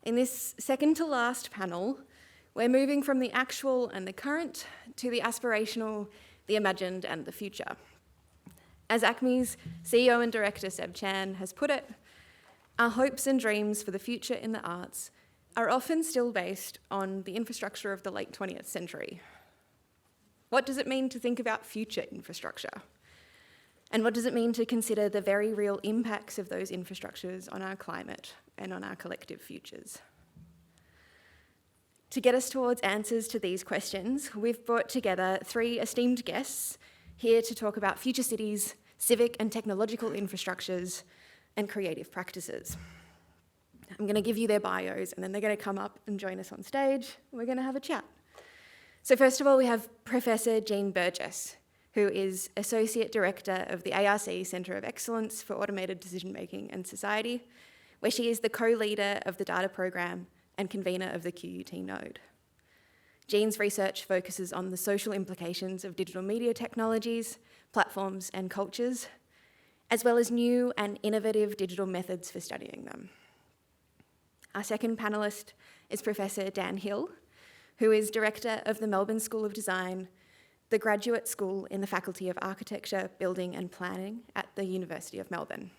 In this second to last panel, we're moving from the actual and the current to the aspirational, the imagined and the future. As ACMI's CEO and director Seb Chan has put it, our hopes and dreams for the future in the arts are often still based on the infrastructure of the late 20th century. What does it mean to think about future infrastructure? And what does it mean to consider the very real impacts of those infrastructures on our climate and on our collective futures? To get us towards answers to these questions, we've brought together three esteemed guests here to talk about future cities, civic and technological infrastructures, and creative practices. I'm going to give you their bios and then they're going to come up and join us on stage and we're going to have a chat. So first of all, we have Professor Jean Burgess, who is Associate Director of the ARC Centre of Excellence for Automated Decision Making and Society, where she is the co-leader of the data program and convener of the QUT node. Jean's research focuses on the social implications of digital media technologies, platforms and cultures, as well as new and innovative digital methods for studying them. Our second panellist is Professor Dan Hill, who is Director of the Melbourne School of Design, the graduate school in the Faculty of Architecture, Building and Planning at the University of Melbourne.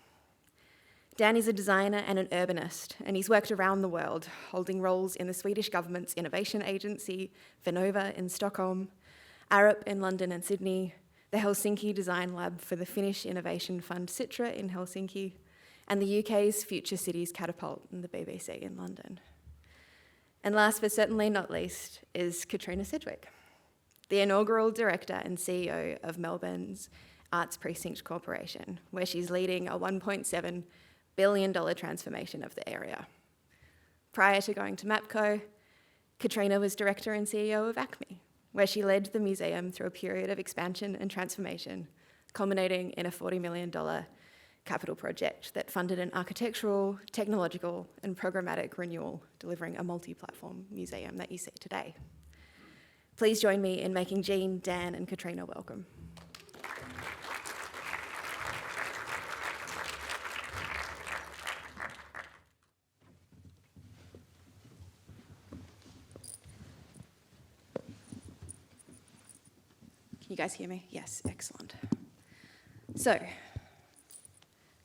Dan is a designer and an urbanist, and he's worked around the world, holding roles in the Swedish government's innovation agency, Vinnova in Stockholm, ARUP in London and Sydney, the Helsinki Design Lab for the Finnish Innovation Fund Citra in Helsinki, and the UK's Future Cities Catapult in the BBC in London. And last but certainly not least is Katrina Sedgwick, the inaugural director and CEO of Melbourne's Arts Precinct Corporation, where she's leading a $1.7 billion transformation of the area. Prior to going to MAPCO, Katrina was director and CEO of ACMI, where she led the museum through a period of expansion and transformation, culminating in a $40 million capital project that funded an architectural, technological, and programmatic renewal, delivering a multi-platform museum that you see today. Please join me in making Jean, Dan, and Katrina welcome. Can you guys hear me? Yes, excellent. So,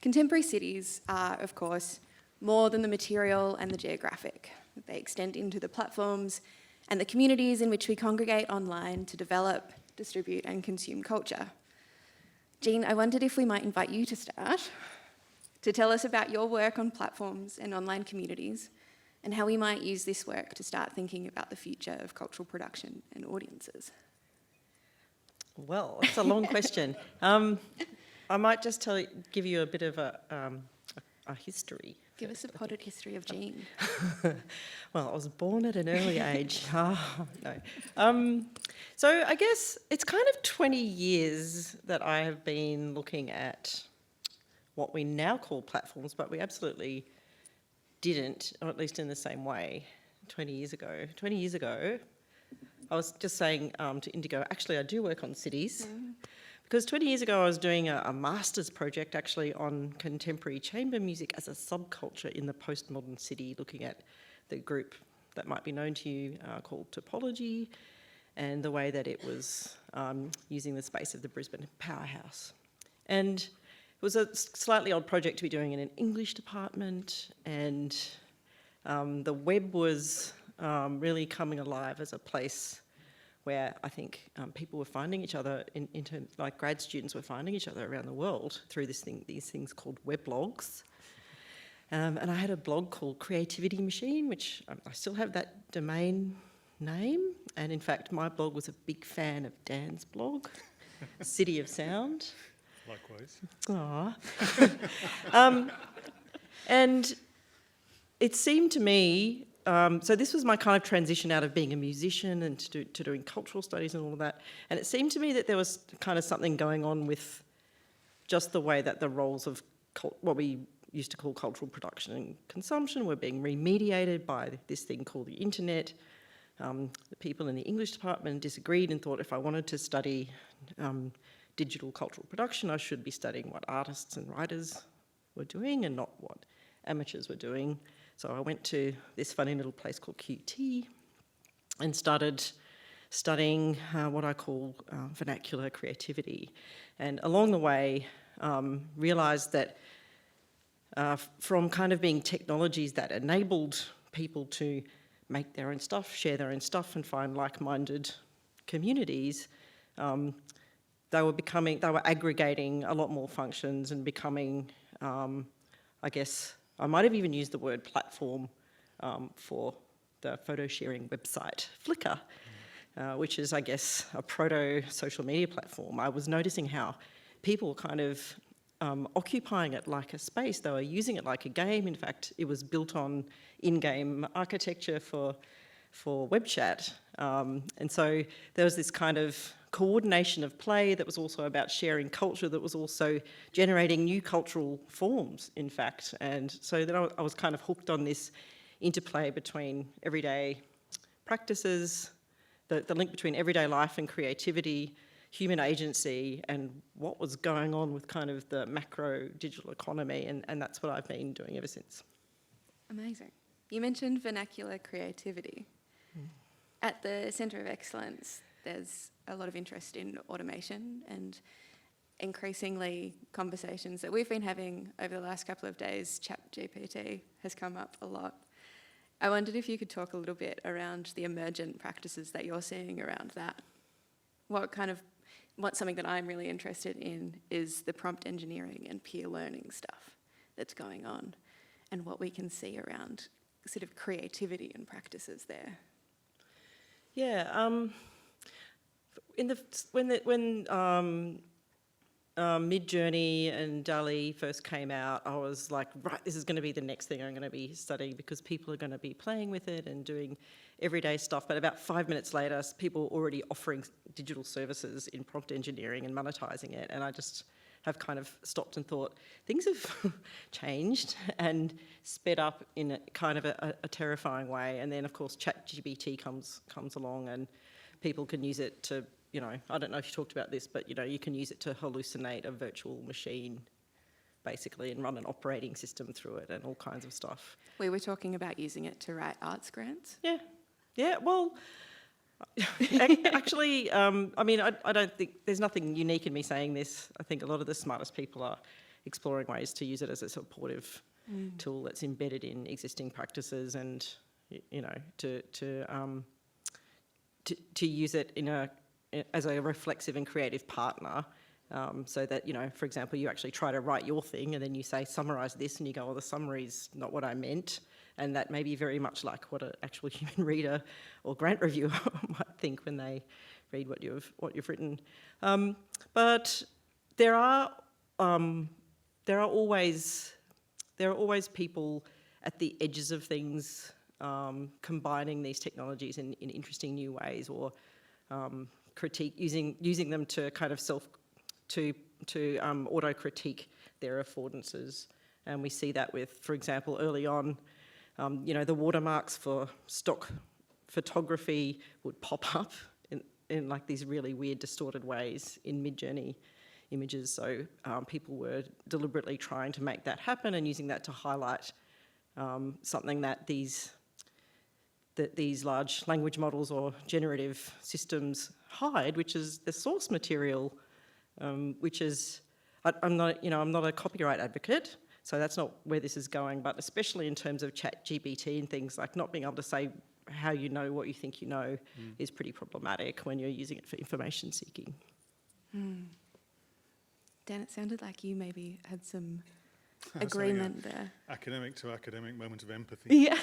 contemporary cities are, of course, more than the material and the geographic. They extend into the platforms and the communities in which we congregate online to develop, distribute, and consume culture. Jean, I wondered if we might invite you to start, to tell us about your work on platforms and online communities, and how we might use this work to start thinking about the future of cultural production and audiences. Well, it's a long question. I might just give you a bit of a history. Give us a potted history of Jean. Well, I was born at an early age. No. So I guess it's kind of 20 years that I have been looking at what we now call platforms, but we absolutely didn't, or at least in the same way, 20 years ago. 20 years ago, I was just saying to Indigo, actually I do work on cities. Because 20 years ago I was doing a master's project actually on contemporary chamber music as a subculture in the postmodern city, looking at the group that might be known to you called Topology, and the way that it was using the space of the Brisbane powerhouse. And it was a slightly odd project to be doing in an English department, and the web was really coming alive as a place where I think people were finding each other, like grad students were finding each other around the world through these things called weblogs. And I had a blog called Creativity Machine, which I still have that domain name. And in fact, my blog was a big fan of Dan's blog, City of Sound. Likewise. Aww. And it seemed to me, so this was my kind of transition out of being a musician and to doing cultural studies and all of that. And it seemed to me that there was kind of something going on with just the way that the roles of what we used to call cultural production and consumption were being remediated by this thing called the internet. The people in the English department disagreed and thought if I wanted to study digital cultural production, I should be studying what artists and writers were doing and not what amateurs were doing. So I went to this funny little place called QT and started studying what I call vernacular creativity. And along the way, realised that from kind of being technologies that enabled people to make their own stuff, share their own stuff and find like-minded communities, they were aggregating a lot more functions and becoming, I guess, I might have even used the word platform for the photo sharing website, Flickr, which is, I guess, a proto-social media platform. I was noticing how people were kind of occupying it like a space. They were using it like a game. In fact, it was built on in-game architecture for web chat. And so there was this kind of coordination of play that was also about sharing culture, that was also generating new cultural forms, in fact. And so then I was kind of hooked on this interplay between everyday practices, the link between everyday life and creativity, human agency, and what was going on with kind of the macro digital economy, and that's what I've been doing ever since. Amazing. You mentioned vernacular creativity. At the Centre of Excellence, there's a lot of interest in automation, and increasingly conversations that we've been having over the last couple of days, ChatGPT has come up a lot. I wondered if you could talk a little bit around the emergent practices that you're seeing around that. What's something that I'm really interested in is the prompt engineering and peer learning stuff that's going on, and what we can see around sort of creativity and practices there. Yeah, when Midjourney and DALL-E first came out, I was like, right, this is going to be the next thing I'm going to be studying, because people are going to be playing with it and doing everyday stuff. But about 5 minutes later, people were already offering digital services in prompt engineering and monetizing it. And I just have kind of stopped and thought, things have changed and sped up in a kind of a terrifying way. And then, of course, ChatGPT comes along, and people can use it to, you know, I don't know if you talked about this, but, you know, you can use it to hallucinate a virtual machine, basically, and run an operating system through it and all kinds of stuff. We were talking about using it to write arts grants. Yeah, well, actually, I mean, I don't think, there's nothing unique in me saying this. I think a lot of the smartest people are exploring ways to use it as a supportive tool that's embedded in existing practices, and, you know, to use it as a reflexive and creative partner, so that, you know, for example, you actually try to write your thing and then you say, summarise this, and you go, oh, the summary's not what I meant. And that may be very much like what an actual human reader or grant reviewer might think when they read what you've written. But there are always people at the edges of things, combining these technologies in interesting new ways, or critique, using them to kind of auto critique their affordances. And we see that with, for example, early on, you know, the watermarks for stock photography would pop up in like these really weird, distorted ways in Midjourney images. So people were deliberately trying to make that happen and using that to highlight something that these large language models or generative systems hide, which is the source material, which is, I'm not a copyright advocate, so that's not where this is going, but especially in terms of ChatGPT and things, like not being able to say how you know what you think you know is pretty problematic when you're using it for information seeking. Dan, it sounded like you maybe had some agreement there. Academic to academic moment of empathy. Yeah.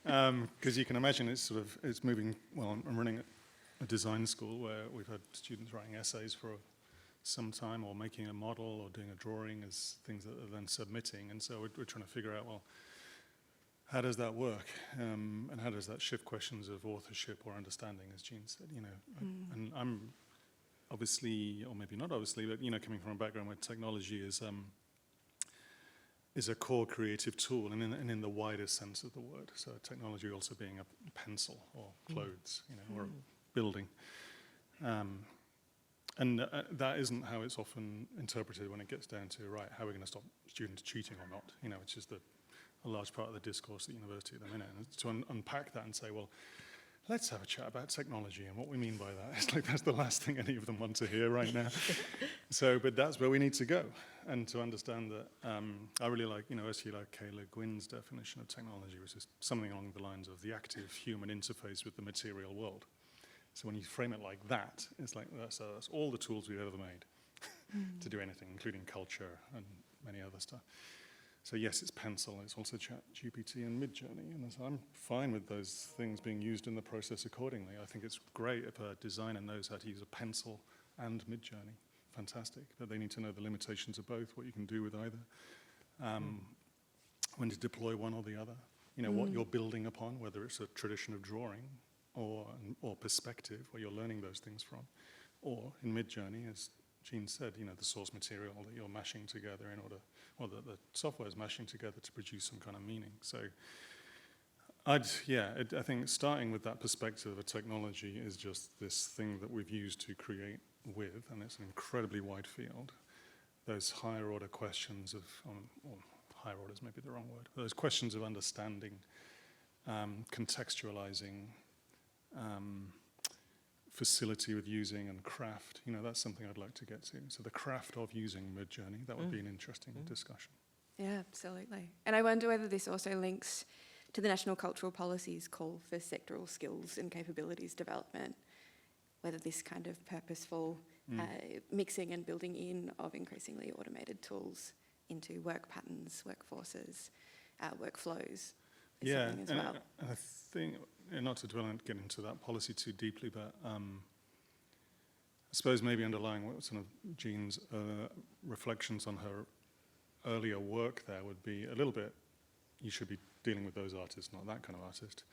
Because you can imagine it's moving. Well, I'm running a design school where we've had students writing essays for some time, or making a model or doing a drawing as things that they're then submitting. And so we're trying to figure out, well, how does that work? And how does that shift questions of authorship or understanding, as Jean said, you know. And I'm obviously, or maybe not obviously, but, you know, coming from a background where technology is a core creative tool, and in the widest sense of the word. So technology also being a pencil or clothes, you know, or a building. And that isn't how it's often interpreted when it gets down to, right, how are we going to stop students cheating or not, you know, which is the a large part of the discourse at university at the minute. And to unpack that and say, well, let's have a chat about technology and what we mean by that. It's like that's the last thing any of them want to hear right now. But that's where we need to go. And to understand that, I really like, Ursula K. Le Guin's definition of technology, which is something along the lines of the active human interface with the material world. So when you frame it like that, it's like that's all the tools we've ever made to do anything, including culture and many other stuff. So yes, it's Pencil, it's also ChatGPT and Midjourney, and so I'm fine with those things being used in the process accordingly. I think it's great if a designer knows how to use a pencil and Midjourney. Fantastic, but they need to know the limitations of both, what you can do with either, when to deploy one or the other, what you're building upon, whether it's a tradition of drawing or perspective, where you're learning those things from, or in Midjourney, as Jean said, the source material that you're mashing together the software is mashing together to produce some kind of meaning. So I think starting with that perspective of a technology is just this thing that we've used to create with, and it's an incredibly wide field. Those higher order questions of, or higher order is maybe the wrong word, those questions of understanding, contextualizing, facility with using and craft, that's something I'd like to get to. So the craft of using Midjourney, that would be an interesting discussion. Yeah, absolutely. And I wonder whether this also links to the National Cultural Policy's call for sectoral skills and capabilities development, whether this kind of purposeful mixing and building in of increasingly automated tools into work patterns, workforces, workflows is something as well. And I think, not to get into that policy too deeply, but I suppose maybe underlying what some of Jean's reflections on her earlier work there would be a little bit, you should be dealing with those artists, not that kind of artist.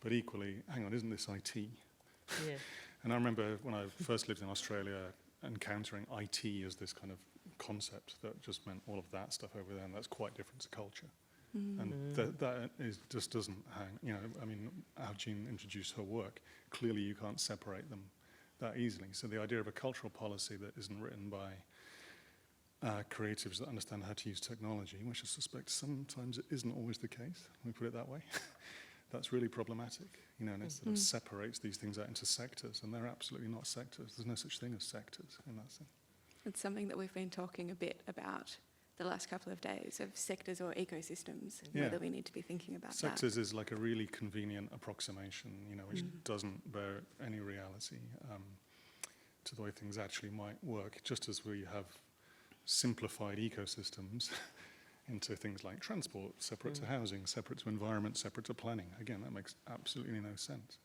But equally, hang on, isn't this IT? Yeah. And I remember when I first lived in Australia, encountering IT as this kind of concept that just meant all of that stuff over there, and that's quite different to culture. And that just doesn't hang, how Jean introduced her work, clearly you can't separate them that easily. So the idea of a cultural policy that isn't written by creatives that understand how to use technology, which I suspect sometimes it isn't always the case, let me put it that way, that's really problematic, and it sort of separates these things out into sectors, and they're absolutely not sectors. There's no such thing as sectors in that sense. It's something that we've been talking a bit about the last couple of days, of sectors or ecosystems, whether we need to be thinking about sectors is like a really convenient approximation, which doesn't bear any reality to the way things actually might work, just as we have simplified ecosystems into things like transport, separate to housing, separate to environment, separate to planning. Again, that makes absolutely no sense.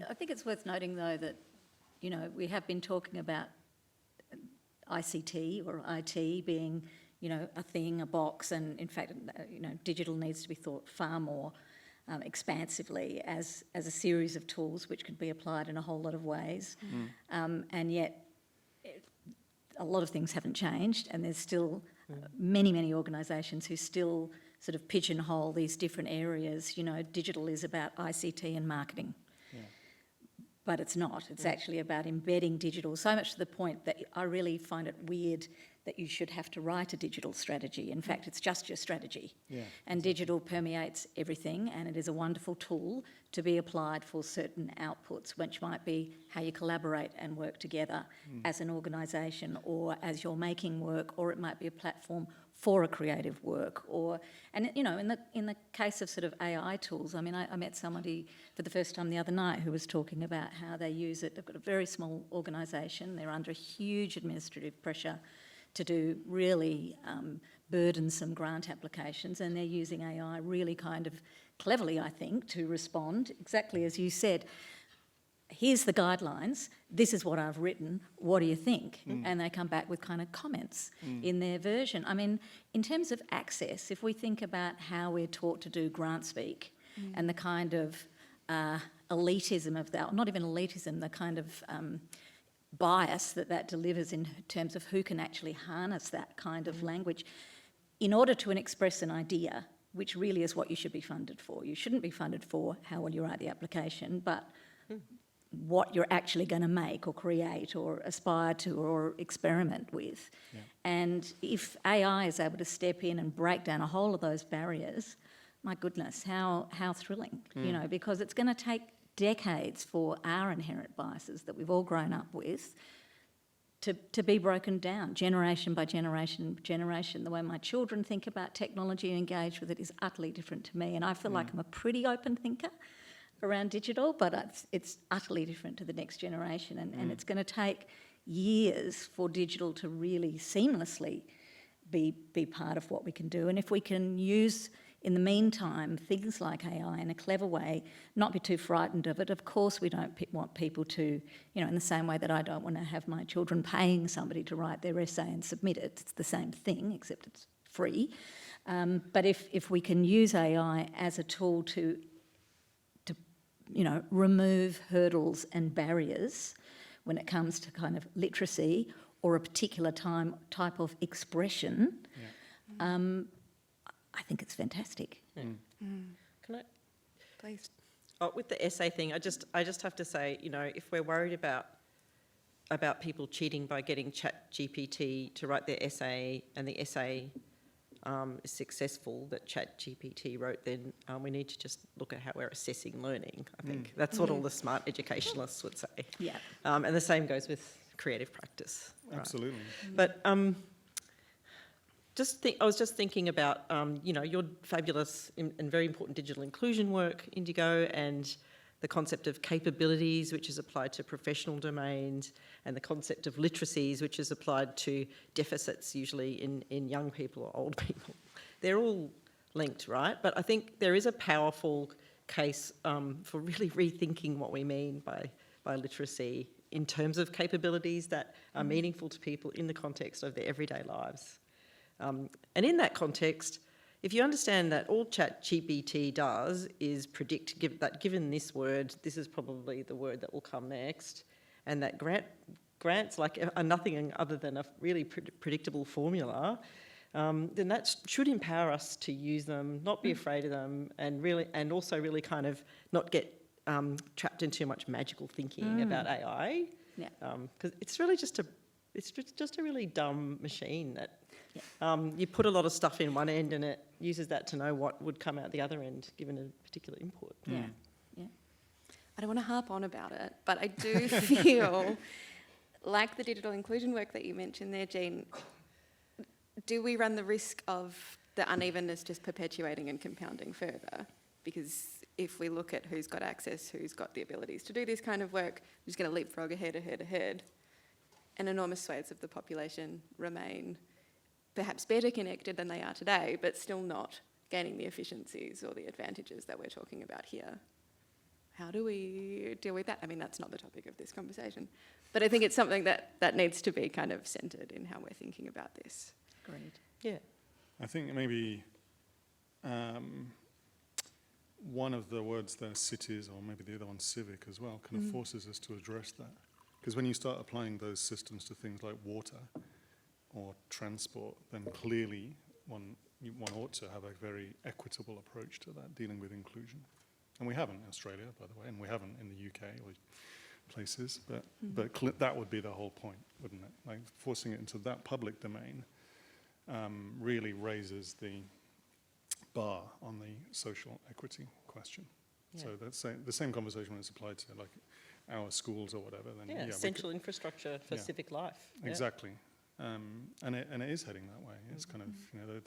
I think it's worth noting, though, that, we have been talking about ICT or IT being, a thing, a box, and in fact, digital needs to be thought far more expansively as a series of tools which can be applied in a whole lot of ways. And yet, a lot of things haven't changed, and there's still many organisations who still sort of pigeonhole these different areas. Digital is about ICT and marketing. But it's not. It's actually about embedding digital, so much to the point that I really find it weird that you should have to write a digital strategy. In fact, it's just your strategy. And digital permeates everything, and it is a wonderful tool to be applied for certain outputs, which might be how you collaborate and work together as an organisation, or as you're making work, or it might be a platform for a creative work, in the case of sort of AI tools, I met somebody for the first time the other night who was talking about how they use it. They've got a very small organisation, they're under a huge administrative pressure to do really burdensome grant applications, and they're using AI really kind of cleverly, I think, to respond, exactly as you said. Here's the guidelines, this is what I've written, what do you think? And they come back with kind of comments in their version. In terms of access, if we think about how we're taught to do grant speak and the kind of elitism of that, not even elitism, the kind of bias that delivers in terms of who can actually harness that kind of language, in order to express an idea, which really is what you should be funded for. You shouldn't be funded for how well you write the application, but what you're actually going to make or create or aspire to or experiment with. Yeah. And if AI is able to step in and break down a whole of those barriers, my goodness, how thrilling, you know, because it's going to take decades for our inherent biases that we've all grown up with to be broken down, generation by generation. The way my children think about technology and engage with it is utterly different to me. And I feel like I'm a pretty open thinker around digital, but it's utterly different to the next generation. And it's going to take years for digital to really seamlessly be part of what we can do. And if we can use, in the meantime, things like AI in a clever way, not be too frightened of it. Of course, we don't want people to, you know, in the same way that I don't want to have my children paying somebody to write their essay and submit it. It's the same thing, except it's free. But if we can use AI as a tool to you know, remove hurdles and barriers when it comes to kind of literacy or a particular type of expression, I think it's fantastic. Can I? Please. Oh, with the essay thing, I just have to say, you know, if we're worried about people cheating by getting ChatGPT to write their essay and the essay is successful that ChatGPT wrote, then we need to just look at how we're assessing learning. I think that's what all the smart educationalists would say. Yeah. And the same goes with creative practice. Right? Absolutely. But I was just thinking about, you know, your fabulous and very important digital inclusion work, Indigo, and the concept of capabilities, which is applied to professional domains, and the concept of literacies, which is applied to deficits, usually in young people or old people. They're all linked, right? But I think there is a powerful case for really rethinking what we mean by literacy in terms of capabilities that are meaningful to people in the context of their everyday lives. And in that context, if you understand that all ChatGPT does is predict that given this word, this is probably the word that will come next, and that grants like are nothing other than a really predictable formula, then that should empower us to use them, not be afraid of them, and also really kind of not get trapped in too much magical thinking about AI. Yeah. Because it's really just a really dumb machine that you put a lot of stuff in one end and it uses that to know what would come out the other end given a particular input. Yeah. I don't want to harp on about it, but I do feel like the digital inclusion work that you mentioned there, Jean, do we run the risk of the unevenness just perpetuating and compounding further? Because if we look at who's got access, who's got the abilities to do this kind of work, we're just going to leapfrog ahead, and enormous swathes of the population remain perhaps better connected than they are today, but still not gaining the efficiencies or the advantages that we're talking about here. How do we deal with that? I mean, that's not the topic of this conversation, but I think it's something that needs to be kind of centred in how we're thinking about this. Agreed. Yeah. I think maybe one of the words there, cities, or maybe the other one, civic as well, kind of forces us to address that. Because when you start applying those systems to things like water or transport, then clearly one ought to have a very equitable approach to that, dealing with inclusion. And we haven't in Australia, by the way, and we haven't in the UK or places, but that would be the whole point, wouldn't it? Like forcing it into that public domain really raises the bar on the social equity question. Yeah. So that's the same conversation when it's applied to like our schools or whatever. Then Essential infrastructure for civic life. Exactly. And it is heading that way. It's kind of, you know,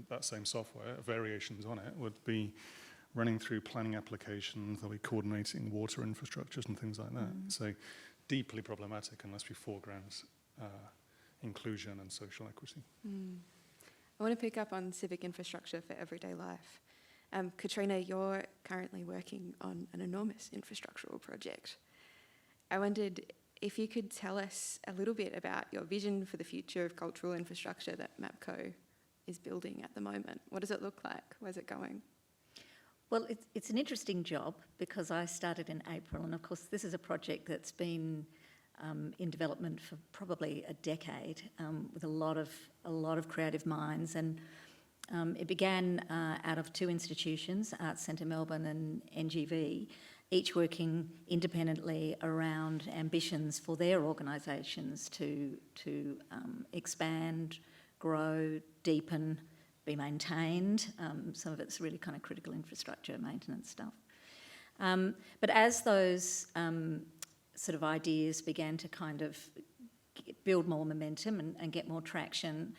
that same software, variations on it would be running through planning applications, they'll be coordinating water infrastructures and things like that. So deeply problematic unless we foreground inclusion and social equity. I want to pick up on civic infrastructure for everyday life. Katrina, you're currently working on an enormous infrastructural project. I wondered if you could tell us a little bit about your vision for the future of cultural infrastructure that MAPCO is building at the moment. What does it look like? Where's it going? Well, it's an interesting job because I started in April, and of course this is a project that's been in development for probably a decade with a lot of creative minds, and it began out of two institutions, Arts Centre Melbourne and NGV, each working independently around ambitions for their organisations to expand, grow, deepen, be maintained. Some of it's really kind of critical infrastructure maintenance stuff. But as those sort of ideas began to kind of build more momentum and get more traction,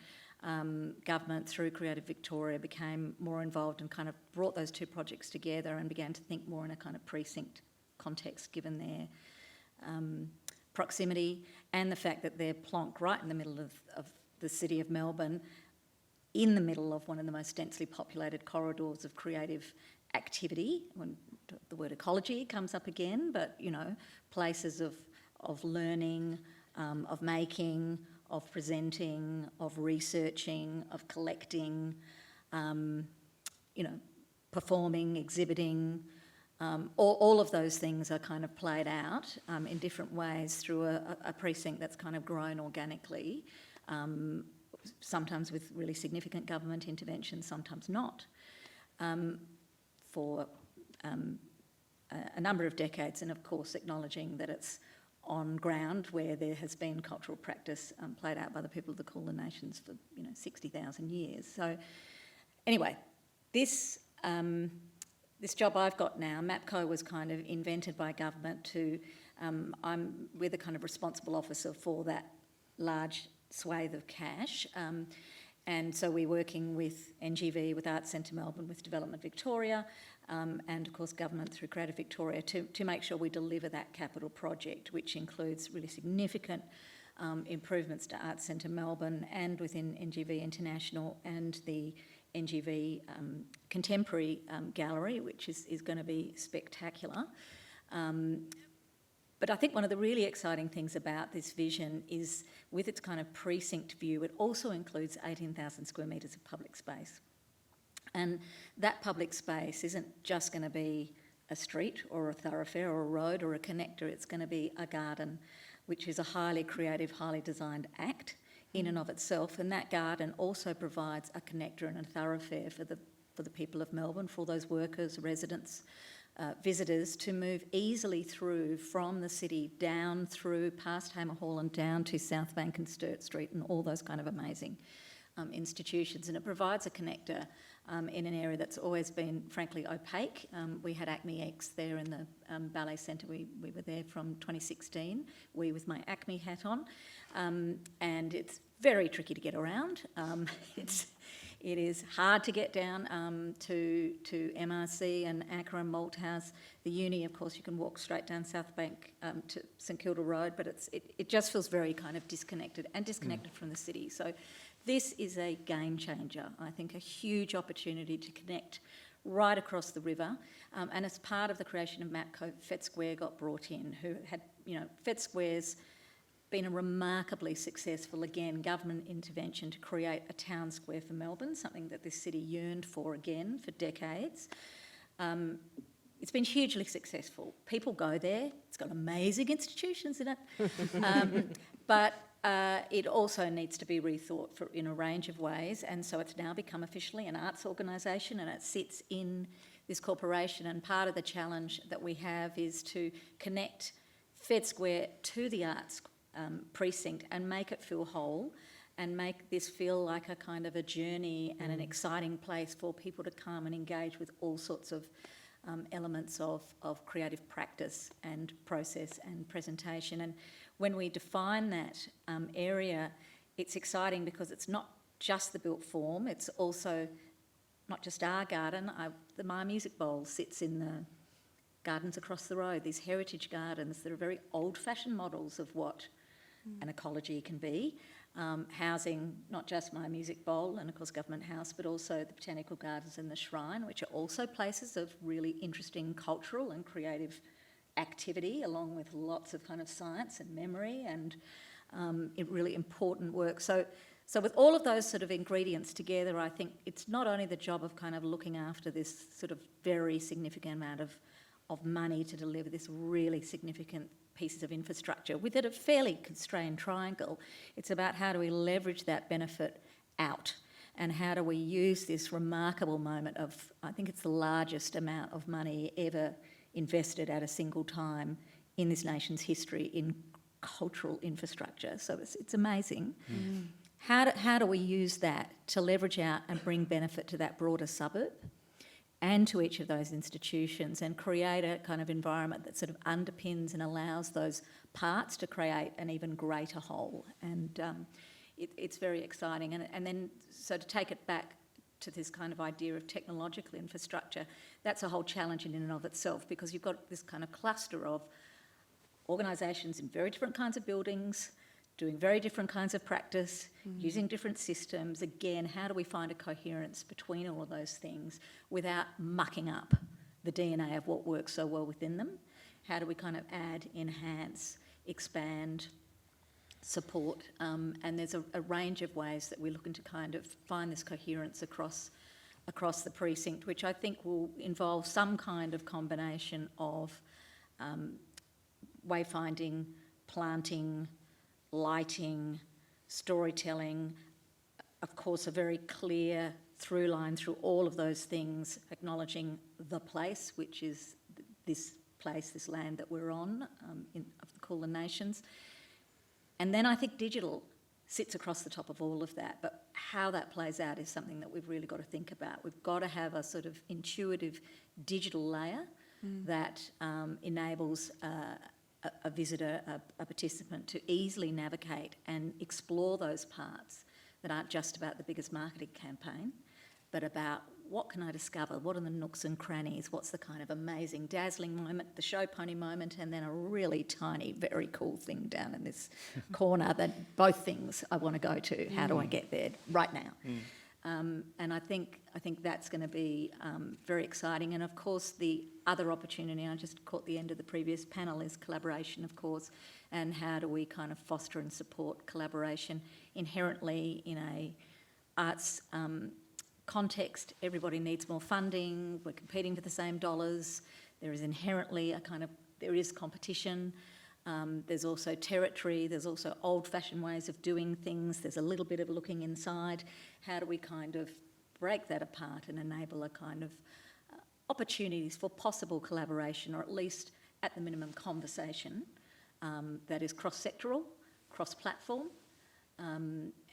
government through Creative Victoria became more involved and kind of brought those two projects together and began to think more in a kind of precinct context, given their proximity and the fact that they're plonked right in the middle of the city of Melbourne, in the middle of one of the most densely populated corridors of creative activity. When the word ecology comes up again, but, you know, places of learning, of making, of presenting, of researching, of collecting, you know, performing, exhibiting. All of those things are kind of played out in different ways through a precinct that's kind of grown organically, sometimes with really significant government intervention, sometimes not, for a number of decades, and of course acknowledging that it's on ground where there has been cultural practice played out by the people of the Kulin Nations for 60,000 years. So anyway, this job I've got now, MAPCO was kind of invented by government to, we're the kind of responsible officer for that large swathe of cash. And so we're working with NGV, with Arts Centre Melbourne, with Development Victoria, and of course government through Creative Victoria to make sure we deliver that capital project, which includes really significant improvements to Arts Centre Melbourne and within NGV International and the NGV Contemporary Gallery, which is going to be spectacular. But I think one of the really exciting things about this vision is, with its kind of precinct view, it also includes 18,000 square metres of public space. And that public space isn't just going to be a street or a thoroughfare or a road or a connector, it's going to be a garden, which is a highly creative, highly designed act in and of itself. And that garden also provides a connector and a thoroughfare for the people of Melbourne, for all those workers, residents, visitors, to move easily through from the city down through past Hamer Hall and down to South Bank and Sturt Street and all those kind of amazing institutions. And it provides a connector in an area that's always been, frankly, opaque. We had ACMI X there in the Ballet Centre. We were there from 2016, with my ACMI hat on. And it's very tricky to get around. It is hard to get down to MRC and Acker and Malthouse. The uni, of course, you can walk straight down South Bank to St Kilda Road, but it just feels very kind of disconnected from the city. So this is a game changer. I think a huge opportunity to connect right across the river. And as part of the creation of MAPCO, Fett Square got brought in, who had, Fett Square's been a remarkably successful, again, government intervention to create a town square for Melbourne, something that this city yearned for again for decades. It's been hugely successful. People go there. It's got amazing institutions in it. But it also needs to be rethought in a range of ways, and so it's now become officially an arts organisation, and it sits in this corporation. And part of the challenge that we have is to connect Fett Square to the arts precinct and make it feel whole, and make this feel like a kind of a journey and an exciting place for people to come and engage with all sorts of elements of creative practice and process and presentation. And when we define that area, it's exciting because it's not just the built form, it's also not just our garden. The My Music Bowl sits in the gardens across the road, these heritage gardens that are very old-fashioned models of what an ecology can be, housing not just My Music Bowl and of course Government House, but also the Botanical Gardens and the Shrine, which are also places of really interesting cultural and creative activity, along with lots of kind of science and memory and really important work. So with all of those sort of ingredients together, I think it's not only the job of kind of looking after this sort of very significant amount of money to deliver this really significant pieces of infrastructure within a fairly constrained triangle. It's about how do we leverage that benefit out, and how do we use this remarkable moment of, I think it's the largest amount of money ever invested at a single time in this nation's history in cultural infrastructure. So it's amazing. How do we use that to leverage out and bring benefit to that broader suburb and to each of those institutions, and create a kind of environment that sort of underpins and allows those parts to create an even greater whole? And it's very exciting. And then, so to take it back to this kind of idea of technological infrastructure, that's a whole challenge in and of itself, because you've got this kind of cluster of organisations in very different kinds of buildings, doing very different kinds of practice, using different systems. Again, how do we find a coherence between all of those things without mucking up the DNA of what works so well within them? How do we kind of add, enhance, expand, support? And there's a range of ways that we're looking to kind of find this coherence across the precinct, which I think will involve some kind of combination of wayfinding, planting, lighting, storytelling, of course a very clear through line through all of those things, acknowledging the place, which is this place, this land that we're on, of the Kulin Nations. And then I think digital sits across the top of all of that, but how that plays out is something that we've really got to think about. We've got to have a sort of intuitive digital layer that enables a visitor, a participant, to easily navigate and explore those parts that aren't just about the biggest marketing campaign, but about what can I discover, what are the nooks and crannies, what's the kind of amazing, dazzling moment, the show pony moment, and then a really tiny, very cool thing down in this corner, that both things I want to go to. How do I get there right now? And I think that's going to be very exciting. And of course, the other opportunity, I just caught the end of the previous panel, is collaboration, of course, and how do we kind of foster and support collaboration inherently in a arts context. Everybody needs more funding. We're competing for the same dollars. There is inherently there is competition. There's also territory, there's also old-fashioned ways of doing things, there's a little bit of looking inside. How do we kind of break that apart and enable a kind of opportunities for possible collaboration, or at least at the minimum conversation that is cross-sectoral, cross-platform,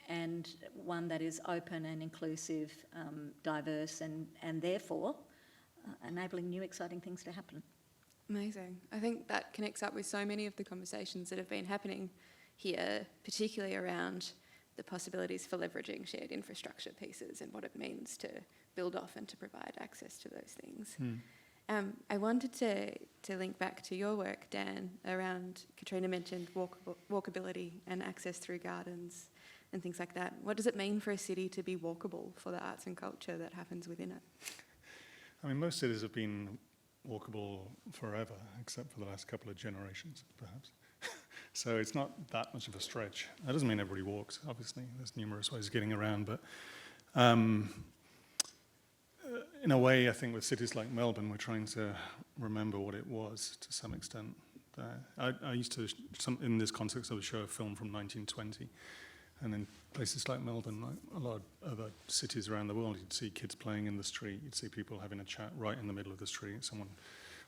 and one that is open and inclusive, diverse, and therefore enabling new exciting things to happen. Amazing. I think that connects up with so many of the conversations that have been happening here, particularly around the possibilities for leveraging shared infrastructure pieces and what it means to build off and to provide access to those things. I wanted to link back to your work, Dan, around, Katrina mentioned walkability and access through gardens and things like that. What does it mean for a city to be walkable for the arts and culture that happens within it? I mean, most cities have been walkable forever, except for the last couple of generations, perhaps. So it's not that much of a stretch. That doesn't mean everybody walks, obviously. There's numerous ways of getting around, but in a way, I think with cities like Melbourne, we're trying to remember what it was to some extent. I used to, in this context, I would show a film from 1920, and in places like Melbourne, like a lot of other cities around the world, you'd see kids playing in the street, you'd see people having a chat right in the middle of the street, someone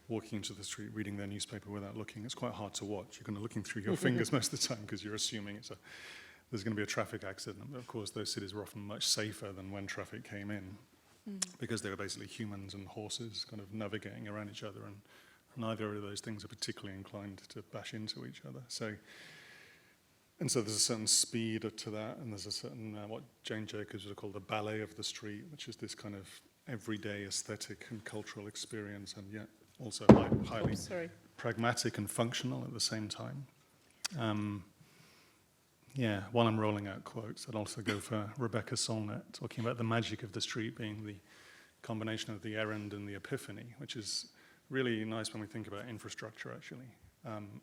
walking into the street, reading their newspaper without looking. It's quite hard to watch. You're kind of looking through your fingers most of the time because you're assuming there's going to be a traffic accident. But of course, those cities were often much safer than when traffic came in because they were basically humans and horses kind of navigating around each other, and neither of those things are particularly inclined to bash into each other. So there's a certain speed to that, and there's a certain, what Jane Jacobs would have called the ballet of the street, which is this kind of everyday aesthetic and cultural experience, and yet also highly pragmatic and functional at the same time. While I'm rolling out quotes, I'd also go for Rebecca Solnit, talking about the magic of the street being the combination of the errand and the epiphany, which is really nice when we think about infrastructure, actually.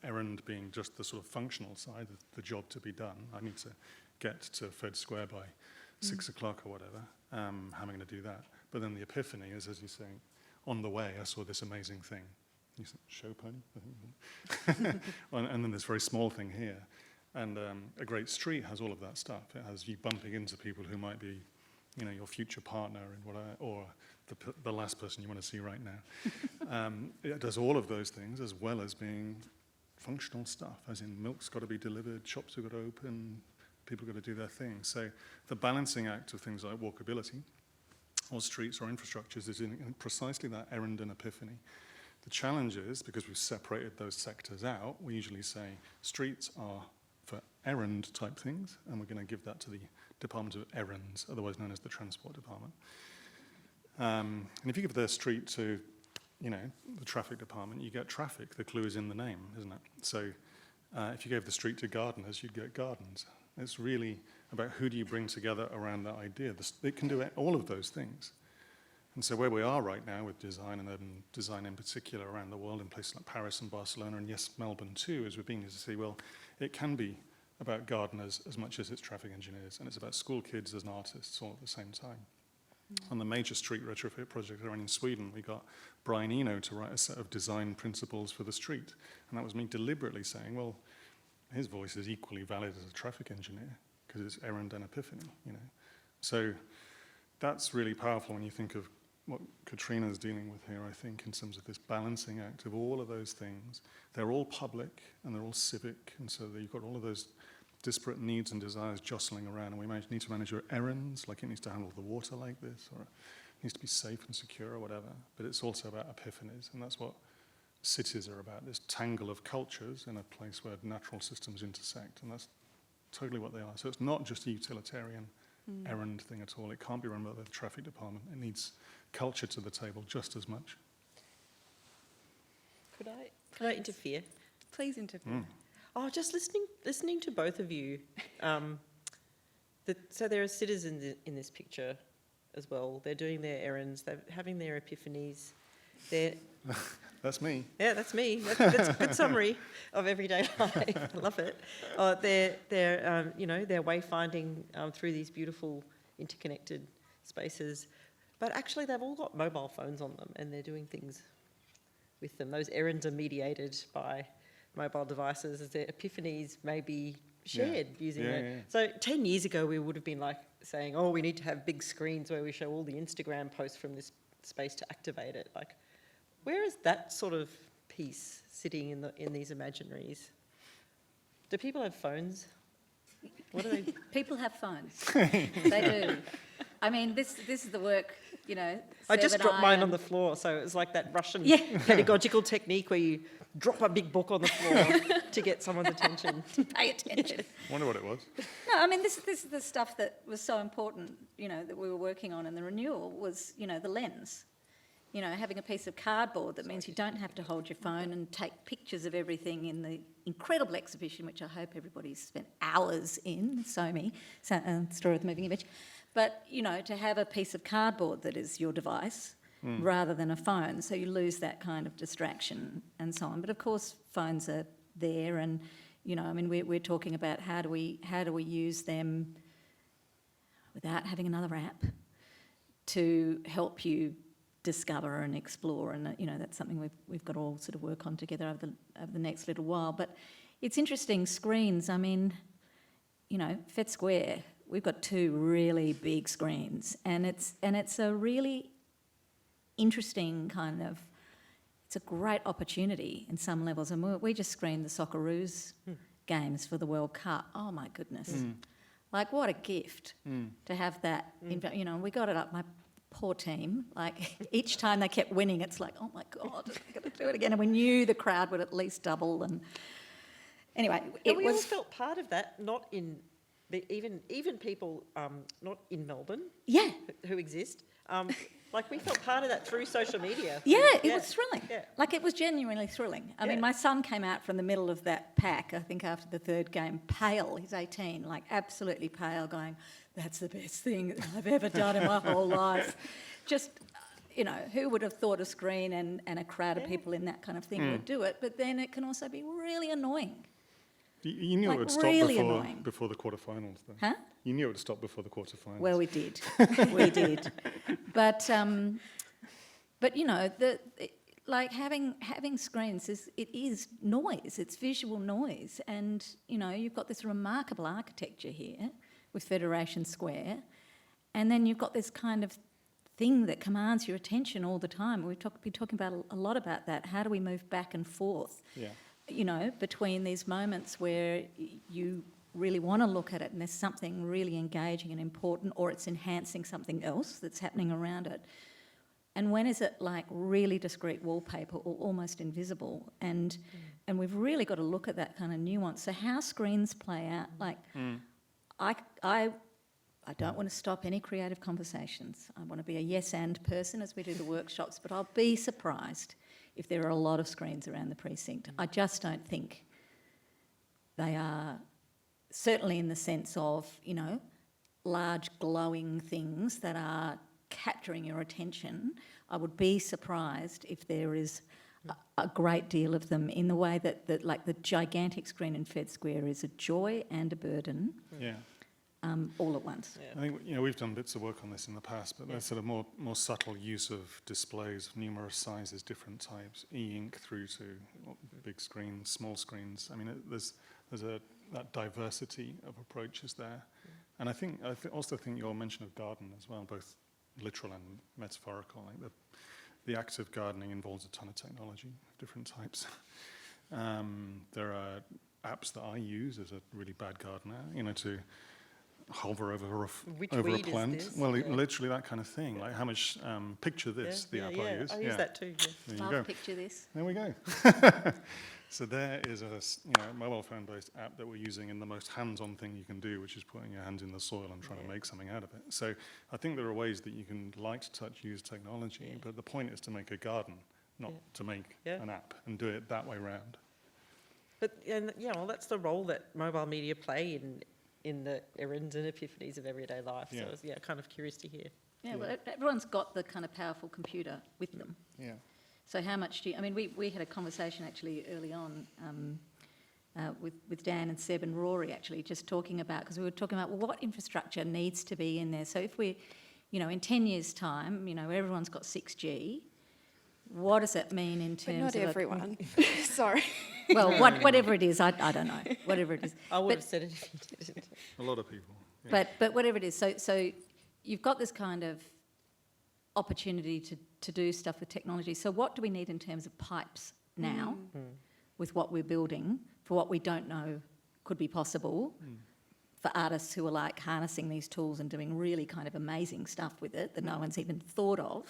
Errand being just the sort of functional side, the job to be done. I need to get to Fed Square by 6 o'clock or whatever. How am I going to do that? But then the epiphany is, as you say, on the way, I saw this amazing thing. You said, show pony? And then this very small thing here. And a great street has all of that stuff. It has you bumping into people who might be, your future partner or the last person you want to see right It does all of those things as well as being functional stuff, as in milk's got to be delivered, shops have got to open, people have got to do their thing. So the balancing act of things like walkability or streets or infrastructures is in precisely that errand and epiphany. The challenge is, because we've separated those sectors out, we usually say streets are for errand type things, and we're going to give that to the Department of Errands, otherwise known as the Transport Department. And if you give the street to, the traffic department, you get traffic. The clue is in the name, isn't it? So if you gave the street to gardeners, you'd get gardens. It's really about who do you bring together around that idea. It can do all of those things. And so where we are right now with design, and urban design in particular around the world, in places like Paris and Barcelona, and yes, Melbourne too, is we're beginning to see, well, it can be about gardeners as much as it's traffic engineers, and it's about school kids and artists all at the same time. On the major street retrofit project around in Sweden, we got Brian Eno to write a set of design principles for the street. And that was me deliberately saying, well, his voice is equally valid as a traffic engineer, because it's errand and epiphany, So that's really powerful when you think of what Katrina's dealing with here, I think, in terms of this balancing act of all of those things. They're all public and they're all civic, and so you've got all of those disparate needs and desires jostling around, and we need to manage your errands, like it needs to handle the water like this, or it needs to be safe and secure or whatever, but it's also about epiphanies, and that's what cities are about, this tangle of cultures in a place where natural systems intersect, and that's totally what they are. So it's not just a utilitarian errand thing at all. It can't be run by the traffic department. It needs culture to the table just as much. Could I interfere? Please interfere. Oh, just listening to both of you. So there are citizens in this picture as well. They're doing their errands. They're having their epiphanies. That's me. Yeah, that's me. That's a good summary of everyday life. I love it. They're wayfinding through these beautiful interconnected spaces. But actually, they've all got mobile phones on them, and they're doing things with them. Those errands are mediated by mobile devices, as their epiphanies may be shared using it. Yeah. So 10 years ago, we would have been like saying, oh, we need to have big screens where we show all the Instagram posts from this space to activate it. Like, where is that sort of piece sitting in these imaginaries? Do people have phones? What do they? People have phones. They do. I mean, this is the work, I just dropped mine on the floor, so it was like that Russian pedagogical technique where you drop a big book on the floor to get someone's attention. Pay attention. Wonder what it was. No, I mean, this is the stuff that was so important, that we were working on in the renewal was, the lens. Having a piece of cardboard that means you don't have to hold your phone and take pictures of everything in the incredible exhibition, which I hope everybody's spent hours in, Story of the Moving Image. But, to have a piece of cardboard that is your device rather than a phone, so you lose that kind of distraction and so on. But of course, phones are there, and we're talking about how do we use them without having another app to help you discover and explore, and that's something we've got to all sort of work on together over the next little while. But it's interesting, screens. I mean, Fed Square, we've got 2 really big screens, and it's a really interesting it's a great opportunity in some levels. And we just screened the Socceroos games for the World Cup. Oh my goodness. Like, what a gift to have that. We got it up, my poor team. Like, each time they kept winning, it's like, oh my God, I've got to do it again. And we knew the crowd would at least double. And anyway, we all felt part of that, not in... Even people not in Melbourne who exist, we felt part of that through social media. It was thrilling. Yeah. Like, it was genuinely thrilling. I mean, my son came out from the middle of that pack, I think after the 3rd game, pale. He's 18, like absolutely pale, going, that's the best thing that I've ever done in my whole life. Just, who would have thought a screen and a crowd of people in that kind of thing would do it? But then it can also be really annoying. You knew it would stop really before the quarterfinals, though. Huh? You knew it would stop before the quarterfinals. Well, we did. We did. But having screens is noise. It's visual noise, and you've got this remarkable architecture here with Federation Square, and then you've got this kind of thing that commands your attention all the time. We've been talking about a lot about that. How do we move back and forth, you know, between these moments where you really want to look at it and there's something really engaging and important, or it's enhancing something else that's happening around it. And when is it like really discrete wallpaper or almost invisible? And we've really got to look at that kind of nuance. So how screens play out, like I don't want to stop any creative conversations. I want to be a yes and person as we do the workshops, but I'll be surprised if there are a lot of screens around the precinct. I just don't think they are, certainly in the sense of, you know, large glowing things that are capturing your attention. I would be surprised if there is a great deal of them in the way that like the gigantic screen in Fed Square is a joy and a burden. All at once. I think, you know, we've done bits of work on this in the past, but there's sort of more subtle use of displays of numerous sizes, different types, e-ink through to big screens, small screens. I mean, there's that diversity of approaches there. And I also think your mention of garden as well, both literal and metaphorical. Like the act of gardening involves a ton of technology of different types. There are apps that I use as a really bad gardener, you know, to hover over a plant. Is this? Well, literally that kind of thing. Like how much, picture this, the app I use. I use that too. There you Love go. picture this. There we go. So there is a mobile phone-based app that we're using in the most hands-on thing you can do, which is putting your hands in the soil and trying to make something out of it. So I think there are ways that you can light touch use technology, but the point is to make a garden, not to make an app, and do it that way round. But well, that's the role that mobile media play in the errands and epiphanies of everyday life. So I was kind of curious to hear. Yeah, well, everyone's got the kind of powerful computer with them. Yeah. So how much do you, I mean, we had a conversation actually early on with Dan and Seb and Rory actually, just talking about, because we were talking about, well, what infrastructure needs to be in there? So if we, you know, in 10 years' time, you know, everyone's got 6G, what does that mean in terms of... But not everyone. Sorry. Well, whatever it is, I don't know, whatever it is. I would have said it if you didn't. A lot of people. Yeah. But whatever it is, so you've got this kind of opportunity to do stuff with technology. So what do we need in terms of pipes now with what we're building for what we don't know could be possible for artists who are like harnessing these tools and doing really kind of amazing stuff with it that no one's even thought of?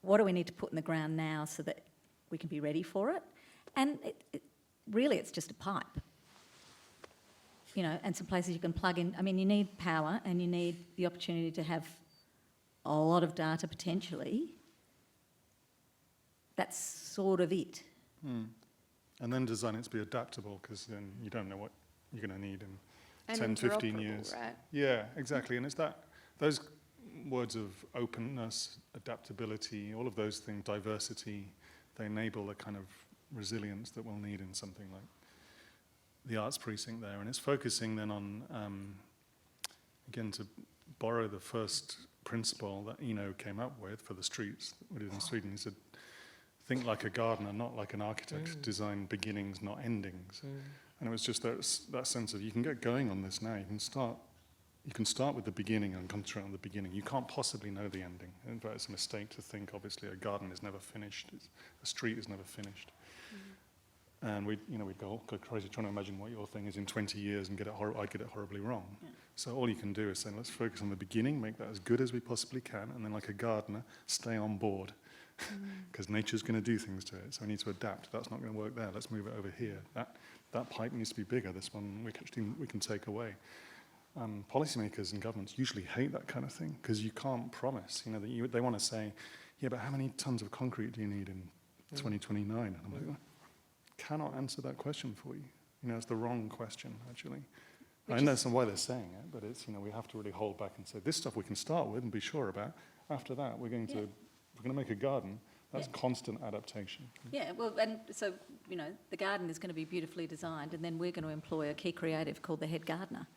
What do we need to put in the ground now so that we can be ready for it? And really it's just a pipe, you know, and some places you can plug in. I mean, you need power and you need the opportunity to have a lot of data potentially. That's sort of it. And then design it to be adaptable, because then you don't know what you're going to need in And 10, 15 years. right? Yeah, exactly. And it's those words of openness, adaptability, all of those things, diversity, they enable the kind of resilience that we'll need in something like the arts precinct there. And it's focusing then on, again, to borrow the first principle that Eno came up with for the streets that we did in Sweden. He said, think like a gardener, not like an architect. Design beginnings, not endings. And it was just that sense of, you can get going on this now. You can start with the beginning and concentrate on the beginning. You can't possibly know the ending. In fact, it's a mistake to think, obviously, a garden is never finished. A street is never finished. And we'd go crazy trying to imagine what your thing is in 20 years and I'd get it horribly wrong. So all you can do is say, let's focus on the beginning, make that as good as we possibly can, and then like a gardener, stay on board. Because nature's going to do things to it, so we need to adapt. That's not going to work there. Let's move it over here. That pipe needs to be bigger. This one we can take away. Policymakers and governments usually hate that kind of thing because you can't promise. You know, they want to say, yeah, but how many tons of concrete do you need in 2029? And I'm like, well, cannot answer that question for you. You know, it's the wrong question actually. I understand why they're saying it, but it's, you know, we have to really hold back and say this stuff we can start with and be sure about. After that, we're going to make a garden. That's constant adaptation. Yeah, well, and so, you know, the garden is going to be beautifully designed, and then we're going to employ a key creative called the head gardener.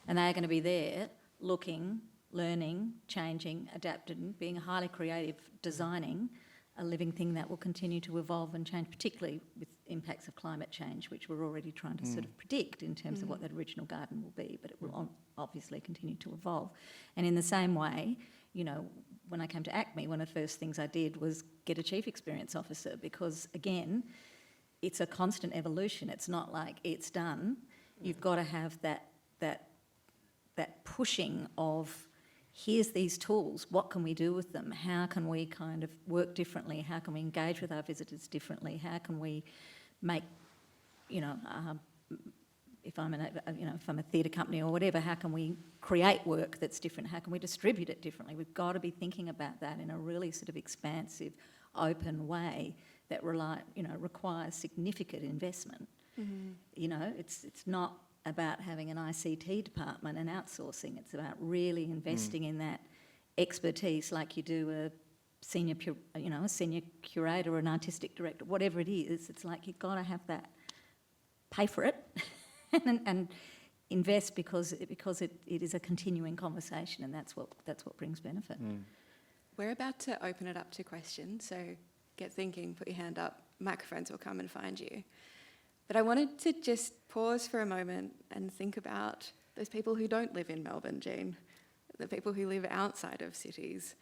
And they're going to be there looking, learning, changing, adapting, being highly creative, designing a living thing that will continue to evolve and change, particularly with impacts of climate change, which we're already trying to sort of predict in terms of what that original garden will be, but it will obviously continue to evolve. And in the same way, you know, when I came to ACMI, one of the first things I did was get a chief experience officer, because again, it's a constant evolution. It's not like it's done. You've got to have that pushing of, here's these tools, what can we do with them? How can we kind of work differently? How can we engage with our visitors differently? How can we make, if I'm a theatre company or whatever, how can we create work that's different? How can we distribute it differently? We've got to be thinking about that in a really sort of expansive, open way that requires significant investment. Mm-hmm. It's not about having an ICT department and outsourcing. It's about really investing in that expertise, like you do a senior curator or an artistic director, whatever it is. It's like you've got to have that, pay for it, and invest because it is a continuing conversation, and that's what brings benefit. We're about to open it up to questions, so get thinking, put your hand up, microphones will come and find you. But I wanted to just pause for a moment and think about those people who don't live in Melbourne, Jean, the people who live outside of cities.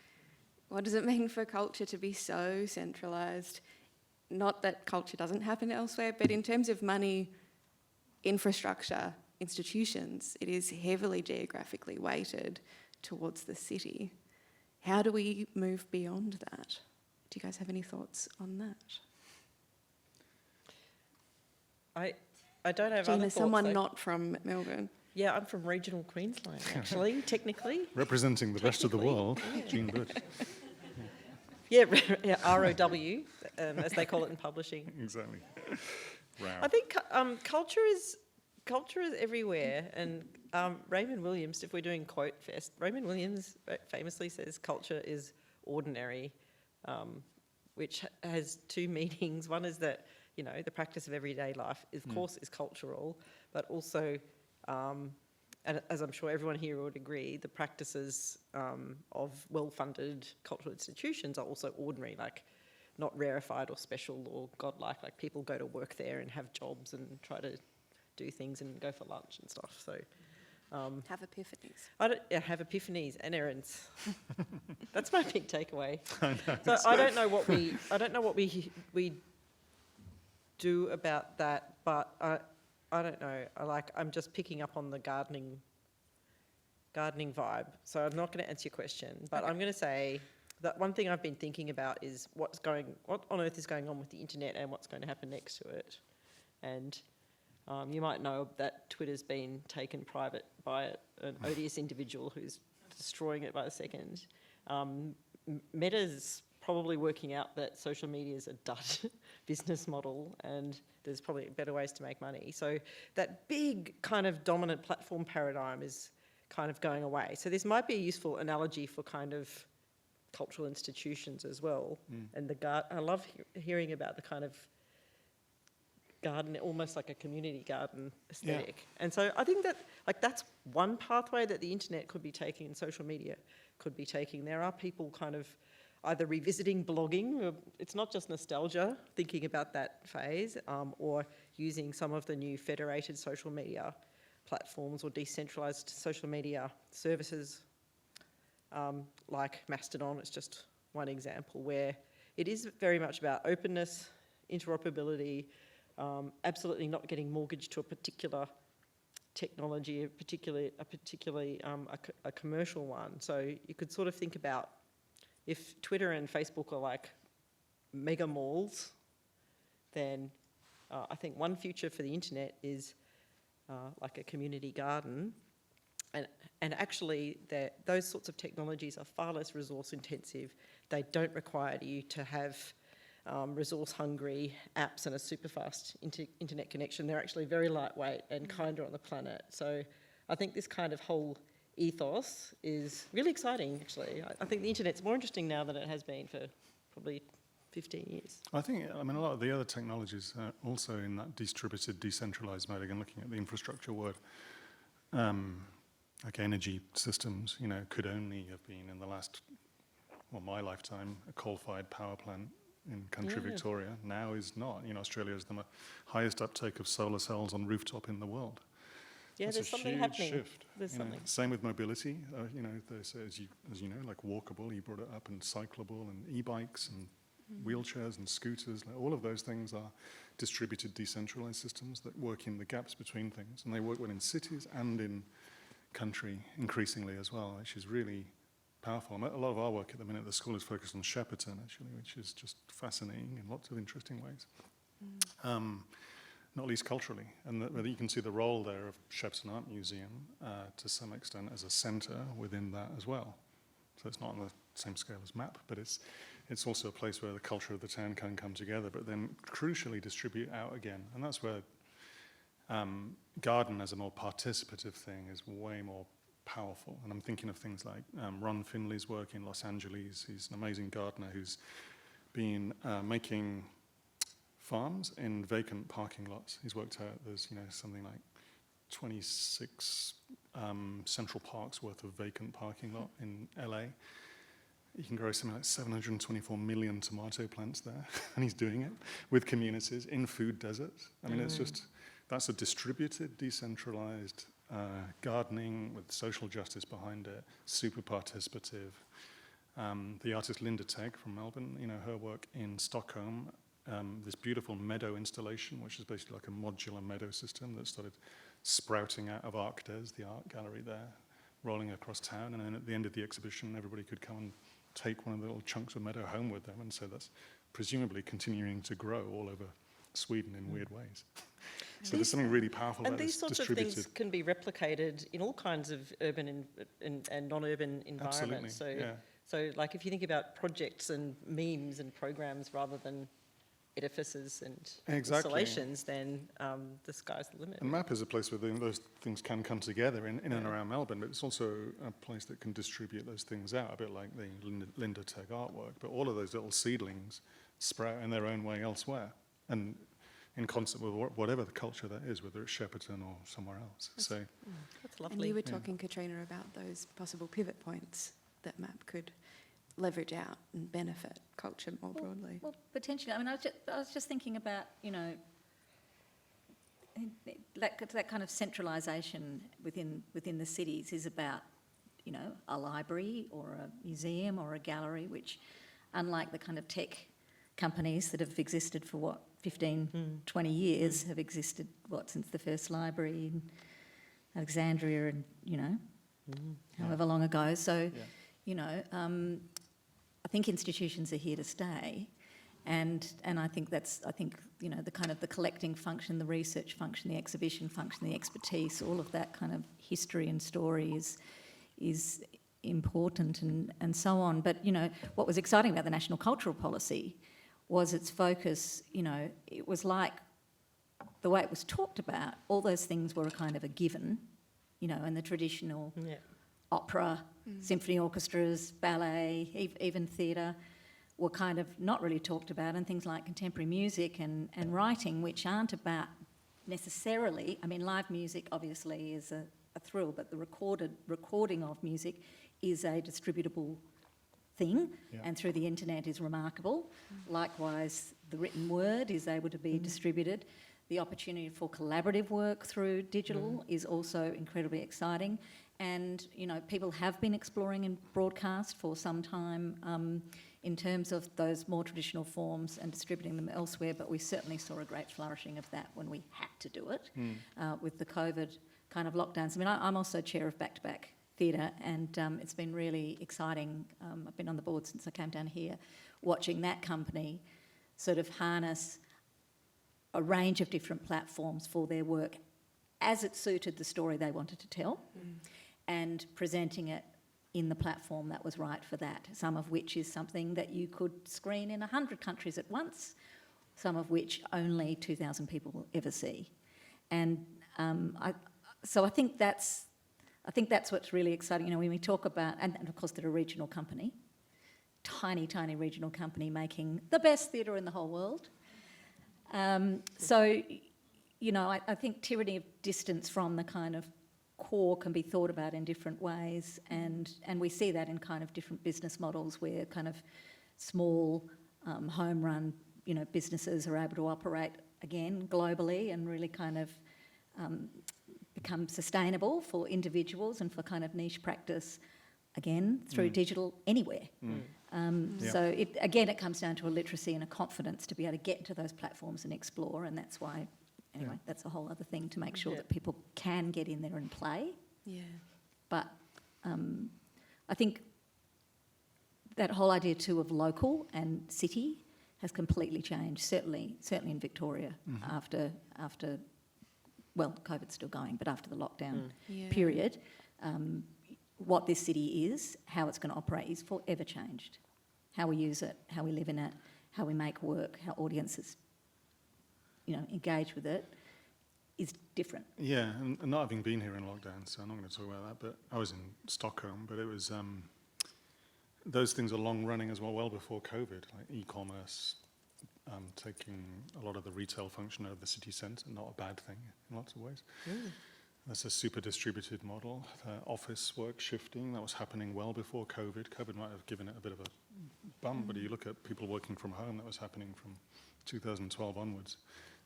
What does it mean for culture to be so centralised? Not that culture doesn't happen elsewhere, but in terms of money, infrastructure, institutions, it is heavily geographically weighted towards the city. How do we move beyond that? Do you guys have any thoughts on that? I don't have Jean, other as thoughts. someone not from Melbourne. Yeah, I'm from regional Queensland, actually, technically. Representing the rest of the world, Jean Bush. Yeah, ROW, as they call it in publishing. Exactly. Wow. I think culture is everywhere, and Raymond Williams, if we're doing quote fest, Raymond Williams famously says culture is ordinary, which has two meanings. One is that, the practice of everyday life, of course, is cultural, but also, and as I'm sure everyone here would agree, the practices of well-funded cultural institutions are also ordinary, like not rarefied or special or godlike. Like people go to work there and have jobs and try to do things and go for lunch and stuff. So Have epiphanies. have epiphanies and errands. That's my big takeaway. I don't know what we do about that, but I don't know. I'm just picking up on the gardening vibe. So I'm not going to answer your question, but I'm going to say that one thing I've been thinking about is what on earth is going on with the internet and what's going to happen next to it. And you might know that Twitter's been taken private by an odious individual who's destroying it by the second. Meta's probably working out that social media is a dud business model, and there's probably better ways to make money. So that big kind of dominant platform paradigm is kind of going away. So this might be a useful analogy for kind of cultural institutions as well. And I love hearing about the kind of garden, almost like a community garden aesthetic. Yeah. And so I think that that's one pathway that the internet could be taking and social media could be taking. There are people kind of either revisiting blogging, it's not just nostalgia, thinking about that phase, or using some of the new federated social media platforms or decentralised social media services like Mastodon. It's just one example where it is very much about openness, interoperability, absolutely not getting mortgaged to a particular technology, particularly a commercial one. So you could sort of think about if Twitter and Facebook are like mega malls, then I think one future for the internet is like a community garden. And actually, those sorts of technologies are far less resource intensive. They don't require you to have resource-hungry apps and a super fast internet connection. They're actually very lightweight and kinder on the planet. So I think this kind of whole ethos is really exciting, actually. I think the internet's more interesting now than it has been for probably 15 years. I mean, a lot of the other technologies are also in that distributed, decentralised mode. Again, looking at the infrastructure work, like energy systems, could only have been in the last, my lifetime, a coal-fired power plant in country Victoria. Now is not. Australia has the highest uptake of solar cells on rooftop in the world. Yeah, That's there's a something huge happening. shift. There's you know. something. Same with mobility. There's, as you know, like walkable, you brought it up, and cyclable, and e-bikes, and wheelchairs, and scooters. Like all of those things are distributed, decentralized systems that work in the gaps between things, and they work well in cities and in country increasingly as well, which is really powerful. A lot of our work at the minute at the school is focused on Shepperton, actually, which is just fascinating in lots of interesting ways. Not least culturally, and you can see the role there of Shepperton Art Museum to some extent as a centre within that as well. So it's not on the same scale as MAP, but it's also a place where the culture of the town can come together, but then crucially distribute out again. And that's where garden as a more participative thing is way more powerful. And I'm thinking of things like Ron Finley's work in Los Angeles. He's an amazing gardener who's been making farms in vacant parking lots. He's worked out there's something like 26 Central Parks worth of vacant parking lot in LA. You can grow something like 724 million tomato plants there, and he's doing it with communities in food deserts. I mean, that's a distributed, decentralized gardening with social justice behind it, super participative. The artist Linda Tegg from Melbourne, her work in Stockholm, this beautiful meadow installation, which is basically like a modular meadow system that started sprouting out of ArcDes, the art gallery there, rolling across town, and then at the end of the exhibition, everybody could come and take one of the little chunks of meadow home with them, and so that's presumably continuing to grow all over Sweden in weird ways. So there's something really powerful about this distributed. And these sorts of things can be replicated in all kinds of urban and non-urban environments. Absolutely, So like if you think about projects and memes and programs rather than edifices and installations, then the sky's the limit. And MAP is a place where those things can come together in and around Melbourne, but it's also a place that can distribute those things out, a bit like the Linda Tegg artwork. But all of those little seedlings sprout in their own way elsewhere, and in concert with whatever the culture that is, whether it's Shepperton or somewhere else. That's lovely. And you were talking, Katrina, about those possible pivot points that MAP could leverage out and benefit culture more broadly. Well, potentially. I mean, I was just thinking about, that kind of centralisation within the cities is about, a library or a museum or a gallery, which, unlike the kind of tech companies that have existed for 15, 20 years, have existed, since the first library in Alexandria and, however long ago. So, I think institutions are here to stay, and I think the kind of the collecting function, the research function, the exhibition function, the expertise, all of that kind of history and story is important and so on. But what was exciting about the National Cultural Policy was its focus. It was like the way it was talked about. All those things were a kind of a given, and the traditional. Yeah. Opera, symphony orchestras, ballet, even theatre were kind of not really talked about, and things like contemporary music and writing, which aren't about necessarily, live music obviously is a thrill, but the recording of music is a distributable thing, and through the internet is remarkable. Likewise, the written word is able to be distributed. The opportunity for collaborative work through digital is also incredibly exciting. And, people have been exploring in broadcast for some time in terms of those more traditional forms and distributing them elsewhere, but we certainly saw a great flourishing of that when we had to do it with the COVID kind of lockdowns. I'm also chair of Back-to-Back Theatre, and it's been really exciting. I've been on the board since I came down here, watching that company sort of harness a range of different platforms for their work as it suited the story they wanted to tell, and presenting it in the platform that was right for that, some of which is something that you could screen in 100 countries at once, some of which only 2,000 people will ever see. And I think that's what's really exciting. When we talk about, and of course they're a regional company, tiny regional company making the best theatre in the whole world. I think tyranny of distance from the kind of core can be thought about in different ways, and we see that in kind of different business models where kind of small home-run businesses are able to operate again globally and really kind of become sustainable for individuals and for kind of niche practice, again, through digital anywhere. So it comes down to a literacy and a confidence to be able to get into those platforms and explore, and that's why, anyway, that's a whole other thing to make sure that people can get in there and play. Yeah. But I think that whole idea too of local and city has completely changed, certainly in Victoria after, well, COVID's still going, but after the lockdown period, what this city is, how it's going to operate is forever changed. How we use it, how we live in it, how we make work, how audiences, engage with it is different. Yeah, and not having been here in lockdown, so I'm not going to talk about that, but I was in Stockholm, but it was, those things are long running as well before COVID, like e-commerce, taking a lot of the retail function out of the city centre, not a bad thing in lots of ways. That's a super distributed model. Office work shifting, that was happening well before COVID. COVID might have given it a bit of a bump, but you look at people working from home, that was happening from 2012 onwards.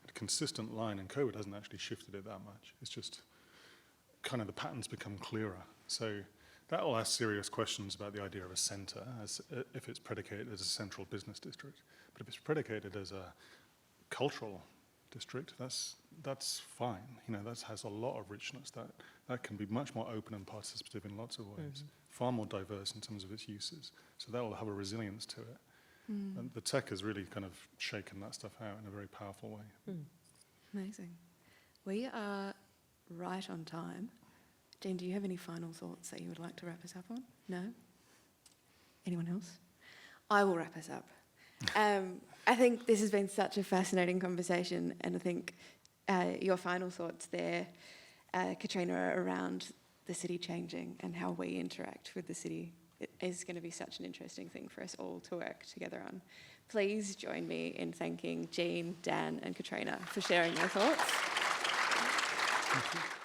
A consistent line, and COVID hasn't actually shifted it that much. It's just kind of the patterns become clearer. So that all asks serious questions about the idea of a centre, as if it's predicated as a central business district. But if it's predicated as a cultural district, that's fine. That has a lot of richness. That can be much more open and participative in lots of ways, far more diverse in terms of its uses. So that will have a resilience to it. And the tech has really kind of shaken that stuff out in a very powerful way. Amazing. We are right on time. Jane, do you have any final thoughts that you would like to wrap us up on? No? Anyone else? I will wrap us up. I think this has been such a fascinating conversation, and I think your final thoughts there, Katrina, are around the city changing and how we interact with the city. It is going to be such an interesting thing for us all to work together on. Please join me in thanking Jean, Dan and Katrina for sharing their thoughts. Thank you.